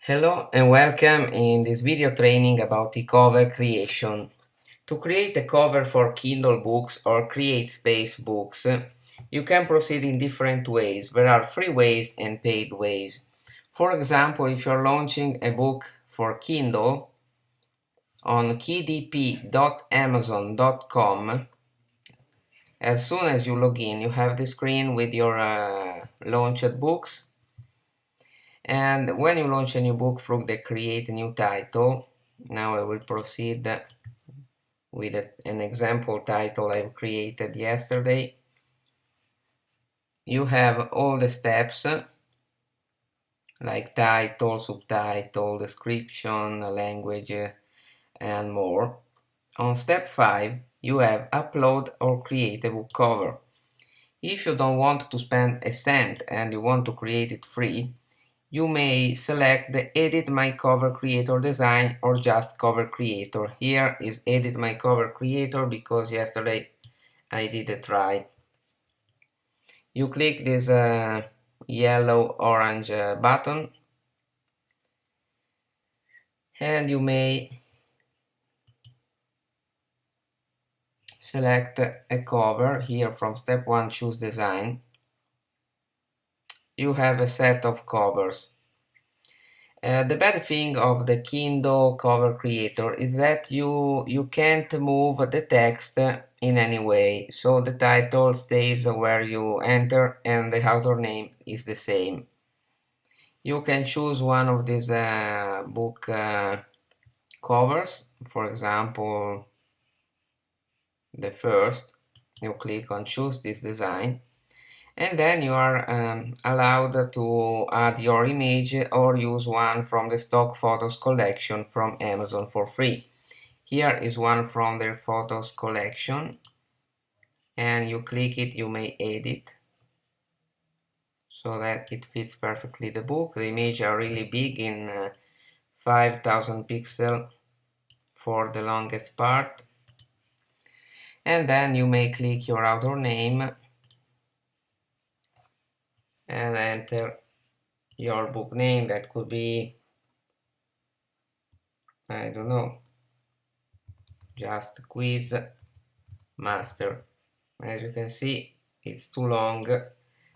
Hello and welcome in this video training about e-cover creation. To create a cover for Kindle books or CreateSpace books, you can proceed in different ways. There are free ways and paid ways. For example, if you're launching a book for Kindle on kdp.amazon.com, as soon as you log in, you have the screen with your launched books. And when you launch a new book through the create a new title, now I will proceed with an example title I've created yesterday. You have all the steps like title, subtitle, description, language, and more. On step 5, you have upload or create a book cover. If you don't want to spend a cent and you want to create it free, you may select the Edit My Cover Creator design or just Cover Creator. Here is Edit My Cover Creator because yesterday I did a try. You click this yellow-orange button and you may select a cover. Here from step 1, choose design. You have a set of covers. The bad thing of the Kindle cover creator is that you can't move the text in any way, so the title stays where you enter and the author name is the same. You can choose one of these book covers, for example the first. You click on choose this design, and then you are allowed to add your image or use one from the stock photos collection from Amazon for free. Here is one from their photos collection, and you click it, you may edit so that it fits perfectly the book. The images are really big in 5000 pixels for the longest part, and then you may click your author name and enter your book name. That could be, I don't know, just quiz master. As you can see, it's too long,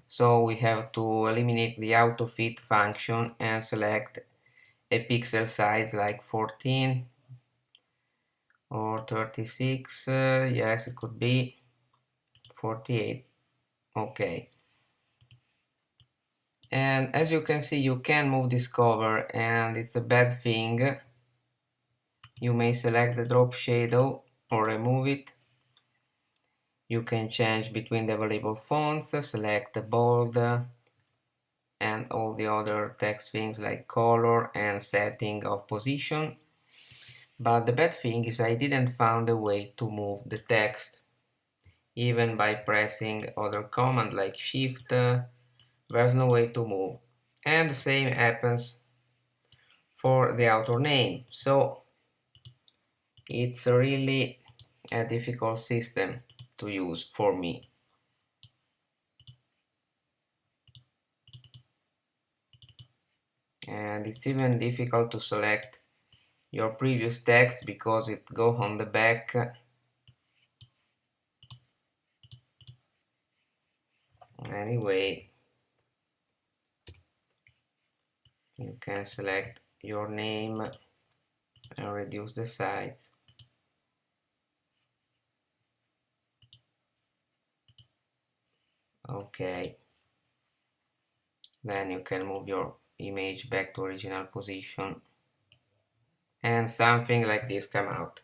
so we have to eliminate the autofit function and select a pixel size like 14 or 36. Yes, it could be 48. Okay. And as you can see, you can move this cover, and it's a bad thing. You may select the drop shadow or remove it. You can change between the available fonts, select the bold and all the other text things like color and setting of position. But the bad thing is I didn't find a way to move the text, even by pressing other command like shift. There's no way to move. And the same happens for the author name. So it's really a difficult system to use for me. And it's even difficult to select your previous text because it goes on the back. Anyway, you can select your name and reduce the size. Okay, then you can move your image back to original position and something like this come out.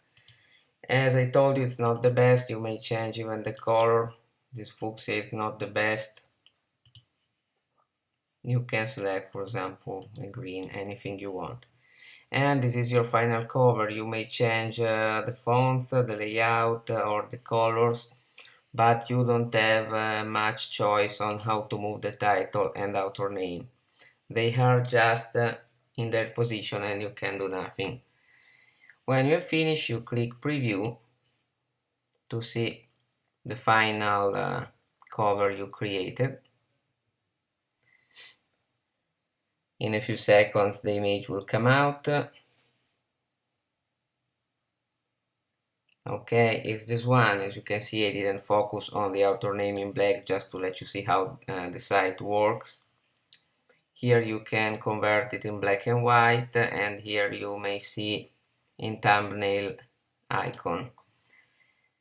As I told you, it's not the best. You may change even the color. This fuchsia is not the best. You can select, for example, a green, anything you want. And this is your final cover. You may change the fonts, the layout, or the colors, but you don't have much choice on how to move the title and author name. They are just in their position and you can do nothing. When you finish, you click preview to see the final cover you created. In a few seconds the image will come out. Okay, it's this one. As you can see, I didn't focus on the author name in black just to let you see how the site works. Here you can convert it in black and white, and here you may see in thumbnail icon.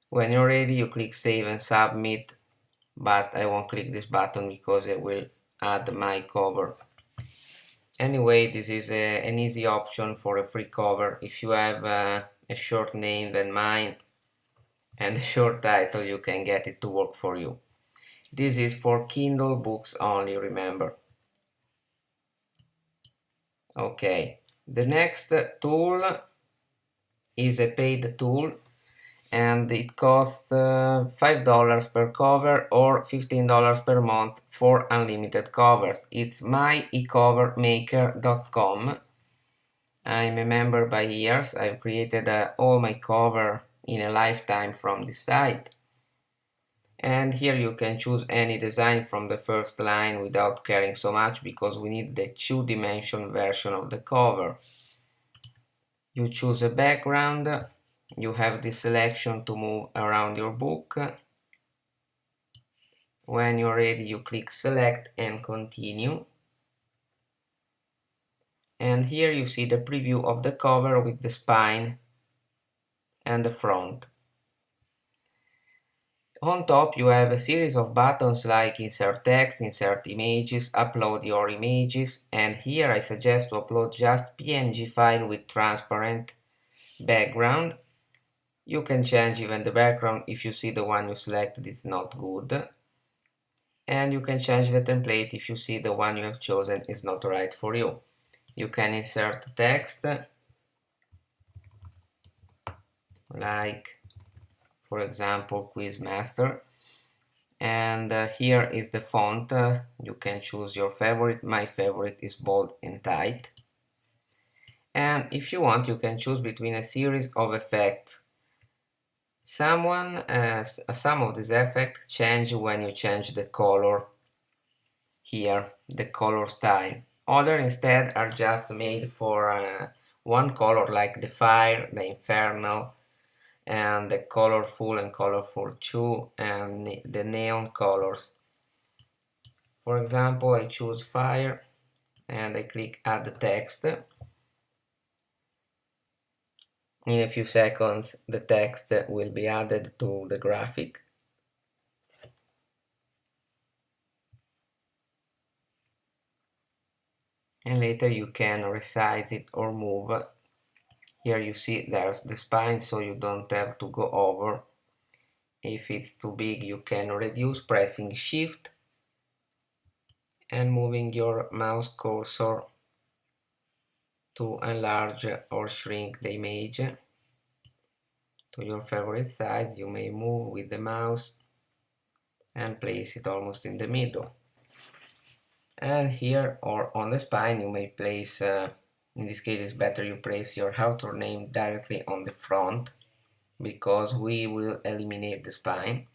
When you're ready, you click save and submit, but I won't click this button because it will add my cover. Anyway, this is an easy option for a free cover. If you have a short name than mine and a short title, you can get it to work for you. This is for Kindle books only, remember. Okay, the next tool is a paid tool, and it costs $5 per cover or $15 per month for unlimited covers. It's myecovermaker.com. I'm a member by years. I've created all my cover in a lifetime from this site. And here you can choose any design from the first line without caring so much, because we need the two-dimension version of the cover. You choose a background. You have this selection to move around your book. When you're ready, you click select and continue. And here you see the preview of the cover with the spine and the front. On top you have a series of buttons like insert text, insert images, upload your images, and here I suggest to upload just PNG file with transparent background. You can change even the background if you see the one you selected is not good. And you can change the template if you see the one you have chosen is not right for you. You can insert text, like for example Quizmaster, and here is the font. You can choose your favorite. My favorite is bold and tight. And if you want, you can choose between a series of effects. Some of these effects change when you change the color here, the color style. Other instead are just made for one color, like the fire, the infernal, and the colorful and colorful 2, and the neon colors. For example, I choose fire and I click add the text. In a few seconds the text will be added to the graphic. And later you can resize it or move. Here you see there's the spine, so you don't have to go over. If it's too big, you can reduce pressing shift and moving your mouse cursor to enlarge or shrink the image to your favorite size. You may move with the mouse and place it almost in the middle. And here or on the spine you may place, in this case it's better you place your author name directly on the front, because we will eliminate the spine.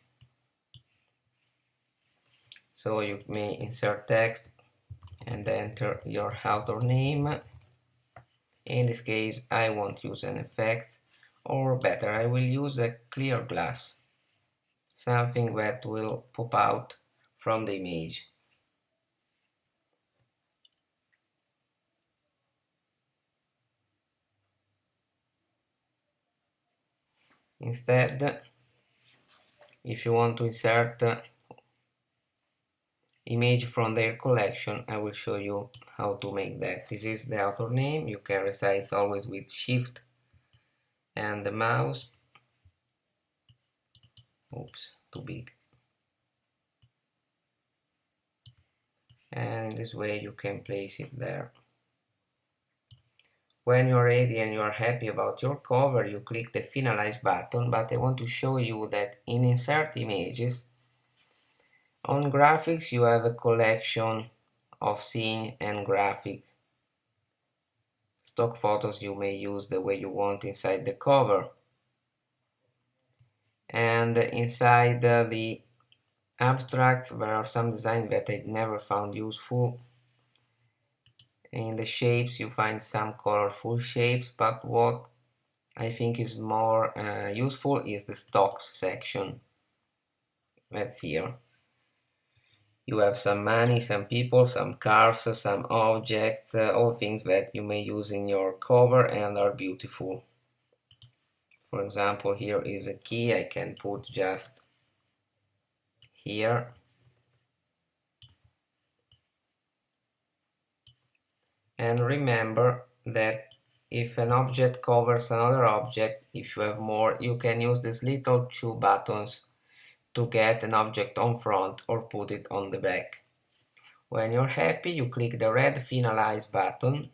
So you may insert text and enter your author name. In this case I won't use an effect, or better, I will use a clear glass, something that will pop out from the image. Instead, if you want to insert image from their collection, I will show you how to make that. This is the author name. You can resize always with shift and the mouse. Oops, too big. And in this way you can place it there. When you're ready and you're happy about your cover, you click the finalize button, but I want to show you that in insert images, on graphics you have a collection of scene and graphic. Stock photos you may use the way you want inside the cover. And inside the abstracts there are some designs that I never found useful. In the shapes you find some colorful shapes, but what I think is more useful is the stocks section. That's here. You have some money, some people, some cars, some objects, all things that you may use in your cover and are beautiful. For example, here is a key I can put just here. And remember that if an object covers another object, if you have more, you can use these little two buttons to get an object on front or put it on the back. When you're happy, you click the red Finalize button.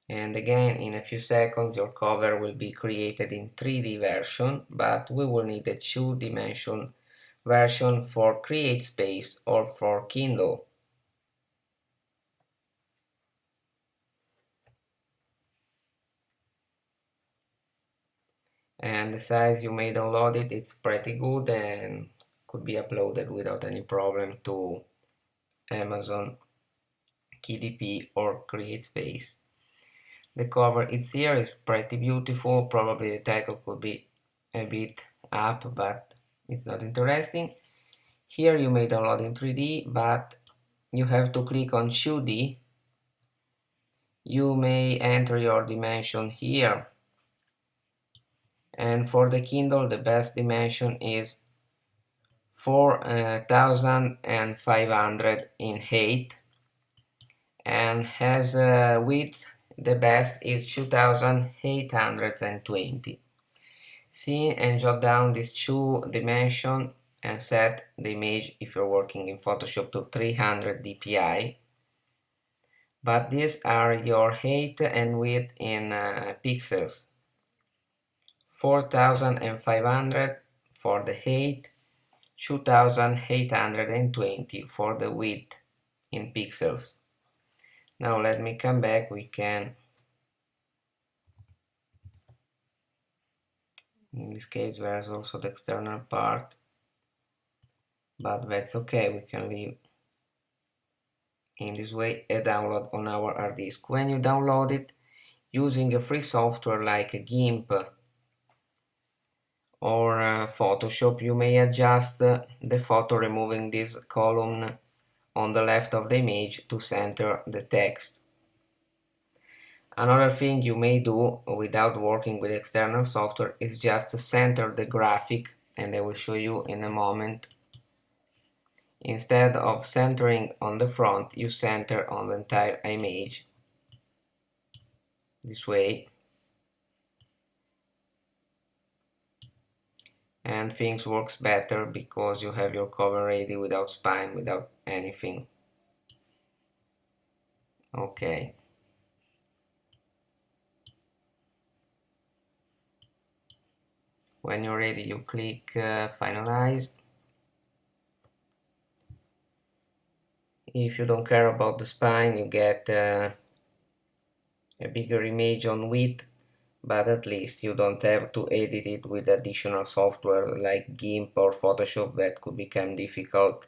And again, in a few seconds, your cover will be created in 3D version, but we will need a 2-dimension version for CreateSpace or for Kindle. And the size you may download it, it's pretty good and could be uploaded without any problem to Amazon, KDP or CreateSpace. The cover it's here is pretty beautiful. Probably the title could be a bit up, but it's not interesting. Here you may download in 3D, but you have to click on 2D. You may enter your dimension here. And for the Kindle, the best dimension is 4500 in height, and has a width, the best is 2820. See and jot down these two dimensions and set the image if you're working in Photoshop to 300 dpi. But these are your height and width in pixels. 4500 for the height, 2820 for the width in pixels. Now let me come back. We can, in this case there's also the external part, but that's okay, we can leave in this way a download on our hard disk. When you download it using a free software like GIMP or Photoshop, you may adjust the photo removing this column on the left of the image to center the text. Another thing you may do without working with external software is just to center the graphic, and I will show you in a moment. Instead of centering on the front, you center on the entire image, this way. And things works better because you have your cover ready without spine, without anything. Okay. When you're ready, you click Finalize. If you don't care about the spine, you get a bigger image on width, but at least you don't have to edit it with additional software like GIMP or Photoshop. That could become difficult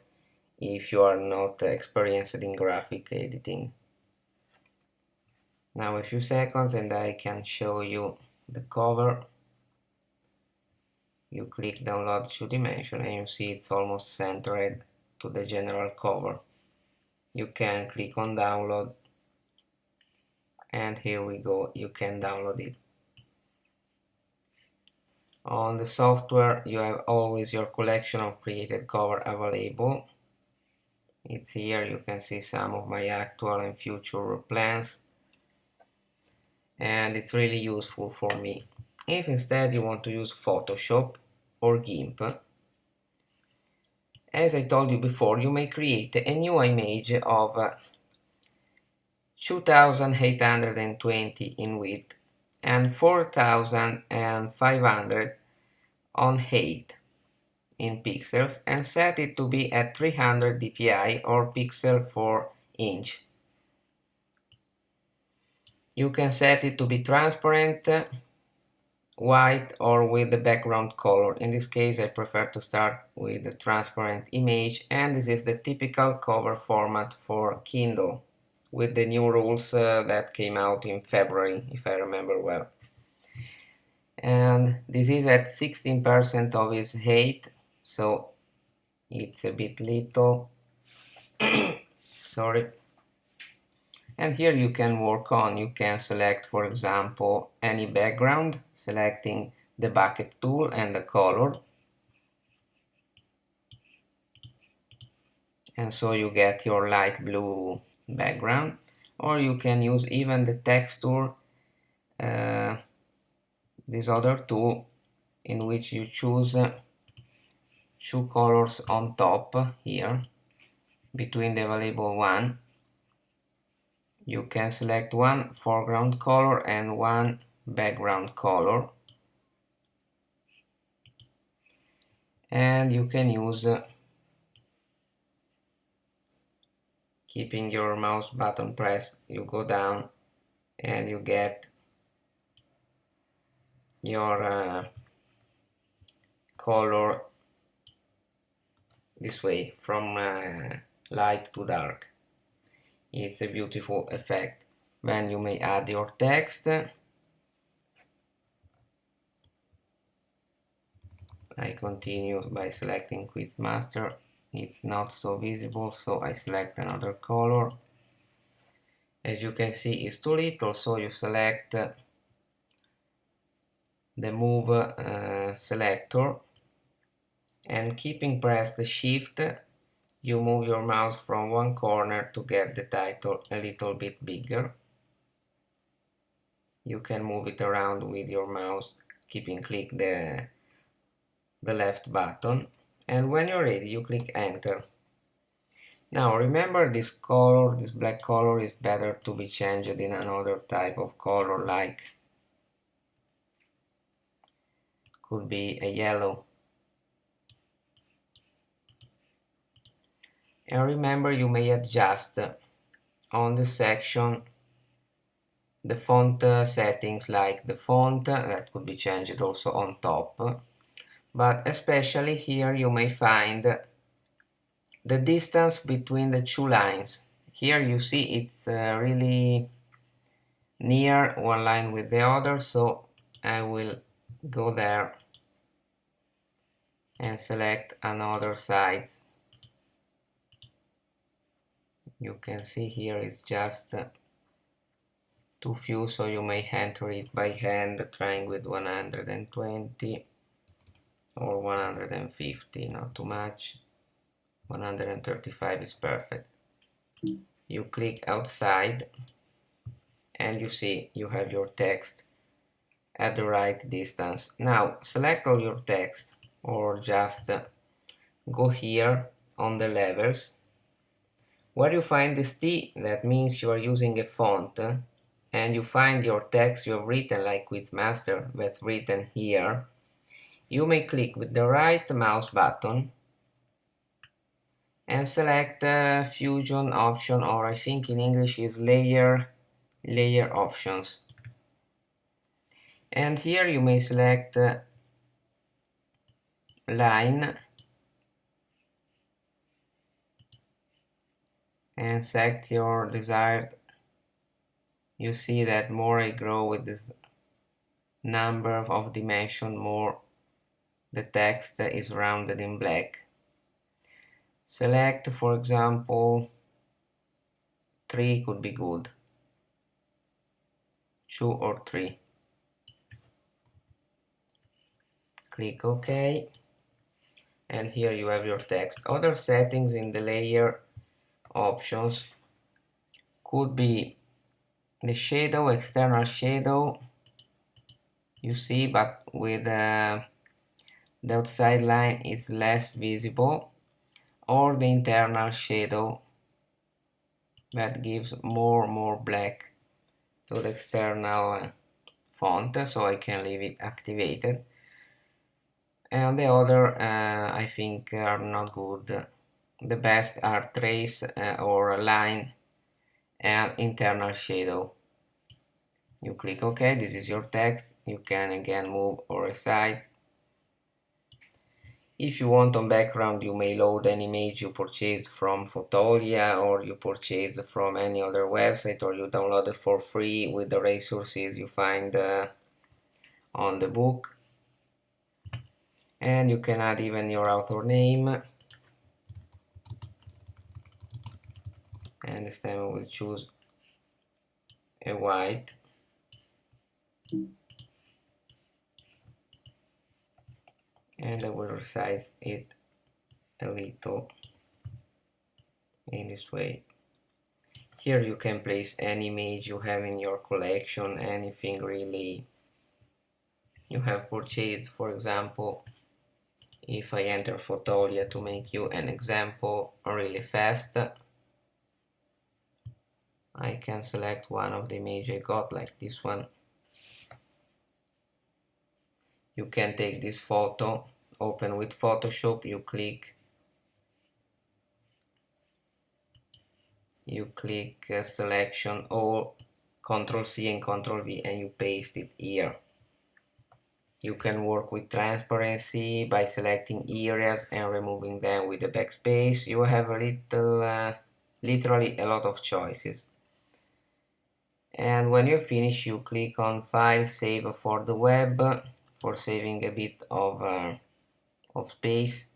if you are not experienced in graphic editing. Now a few seconds and I can show you the cover. You click download 2-dimension and you see it's almost centered to the general cover. You can click on download and here we go, you can download it. On the software you have always your collection of created cover available. It's here, you can see some of my actual and future plans, and it's really useful for me. If instead you want to use Photoshop or GIMP, as I told you before, you may create a new image of 2820 in width and 4500 on height in pixels and set it to be at 300 dpi or pixel per inch. You can set it to be transparent white or with the background color. In this case I prefer to start with the transparent image, and this is the typical cover format for Kindle with the new rules that came out in February, if I remember well. And this is at 16% of its height, so it's a bit little. Sorry. And here you can work on, you can select, for example, any background, selecting the bucket tool and the color. And so you get your light blue background. Or you can use even the texture, this other tool, in which you choose two colors on top here, between the available one. You can select one foreground color and one background color, and you can use keeping your mouse button pressed, you go down and you get your color this way, from light to dark. It's a beautiful effect. Then you may add your text. I continue by selecting Quiz Master. It's not so visible, so I select another color. As you can see, it's too little, so you select the move selector, and keeping pressed the shift, you move your mouse from one corner to get the title a little bit bigger. You can move it around with your mouse, keeping click the left button, and when you're ready you click enter. Now remember, this color, this black color, is better to be changed in another type of color, like could be a yellow. And remember, you may adjust on the section the font settings, like the font that could be changed also on top, but especially here you may find the distance between the two lines. Here you see it's really near one line with the other, so I will go there and select another side. You can see here it's just too few, so you may enter it by hand, trying with 120 or 150, not too much. 135 is perfect. You click outside and you see you have your text at the right distance. Now select all your text, or just go here on the levels. Where you find this T, that means you are using a font, and you find your text you have written, like Quizmaster, that's written here. You may click with the right mouse button and select Fusion option, or I think in English is layer options. And here you may select line and select your desired. You see that more I grow with this number of dimension, more the text is rounded in black. Select, for example, 3 could be good, 2 or 3. Click OK, and here you have your text. Other settings in the layer options could be the shadow, external shadow, you see, but with the outside line is less visible, or the internal shadow that gives more black to the external font, so I can leave it activated. And the other I think are not good. The best are trace or line and internal shadow. You click OK, this is your text. You can again move or resize. If you want on background, you may load an image you purchased from Fotolia, or you purchase from any other website, or you download it for free with the resources you find on the book. And you can add even your author name. And this time I will choose a white. And I will resize it a little in this way. Here you can place any image you have in your collection, anything really you have purchased. For example, if I enter Fotolia to make you an example really fast, I can select one of the image I got, like this one. You can take this photo, open with Photoshop, you click selection all, Ctrl C and Ctrl V, and you paste it here. You can work with transparency by selecting areas and removing them with the backspace. You have a little, literally a lot of choices. And when you're finished, you click on File, Save for the web, for saving a bit of space.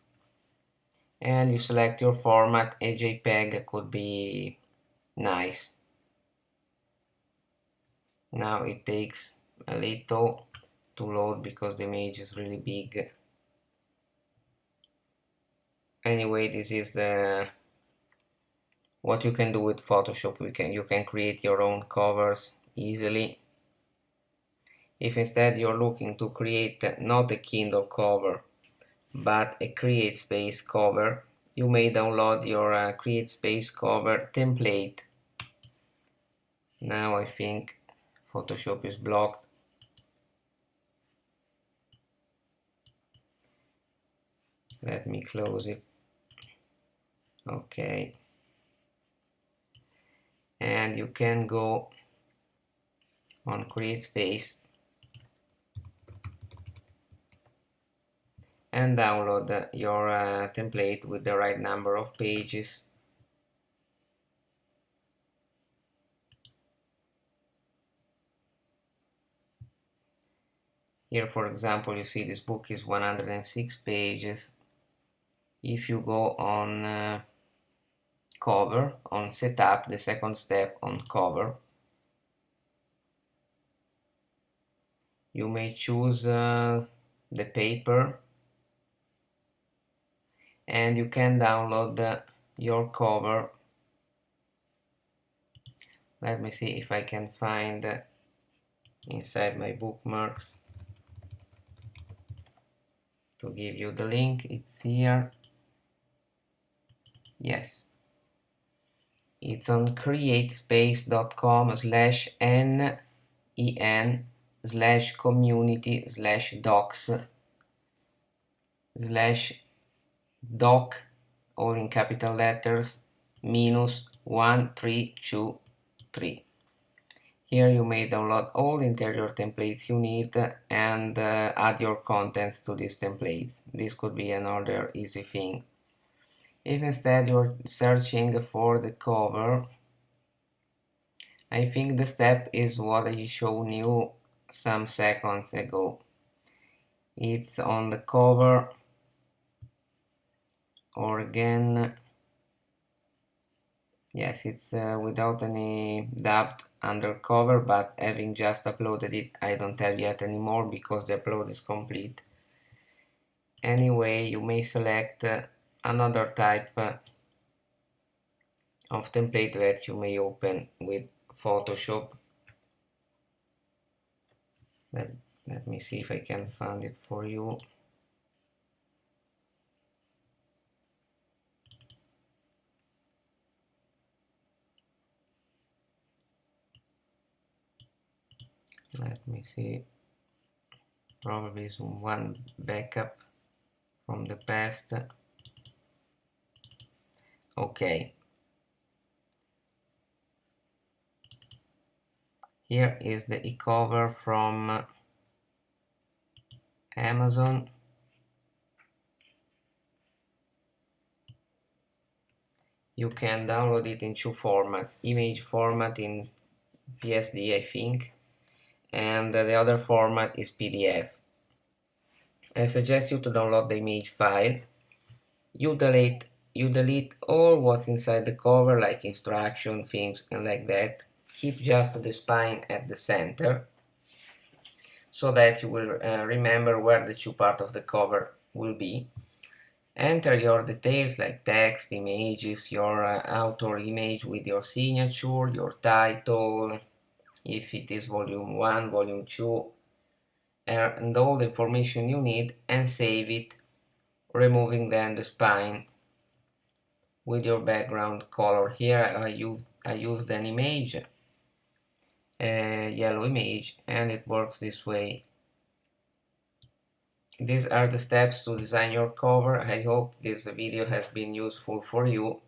And you select your format. A JPEG could be nice. Now it takes a little to load because the image is really big. Anyway, this is what you can do with Photoshop. You can create your own covers easily. If instead you're looking to create not a Kindle cover but a CreateSpace cover, you may download your CreateSpace cover template. Now I think Photoshop is blocked. Let me close it. Okay. And you can go on CreateSpace and download your template with the right number of pages. Here, for example, you see this book is 106 pages. If you go on cover, on setup, the second step on cover, you may choose the paper, and you can download your cover. Let me see if I can find inside my bookmarks to give you the link. It's here. Yes, it's on createspace.com/nen/docs/doc, all in capital letters, -1323. Here you may download all interior templates you need and add your contents to these templates. This could be another easy thing. If instead you're searching for the cover, I think the step is what I showed you some seconds ago. It's on the cover, or again, yes, it's without any doubt under cover, but having just uploaded it, I don't have yet anymore because the upload is complete. Anyway, you may select another type of template that you may open with Photoshop. Let me see if I can find it for you. Let me see. Probably some one backup from the past. Okay. Here is the e-cover from Amazon. You can download it in two formats, image format in PSD I think, and the other format is PDF. I suggest you to download the image file. You delete all what's inside the cover, like instruction, things and like that. Keep just the spine at the center, so that you will remember where the two parts of the cover will be. Enter your details like text, images, your author image with your signature, your title, if it is volume 1, volume 2, and all the information you need, and save it, removing then the spine with your background color. Here I used an image, a yellow image, and it works this way. These are the steps to design your cover. I hope this video has been useful for you.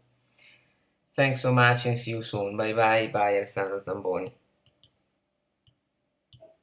Thanks so much and see you soon. Bye bye, Alessandro Zamboni.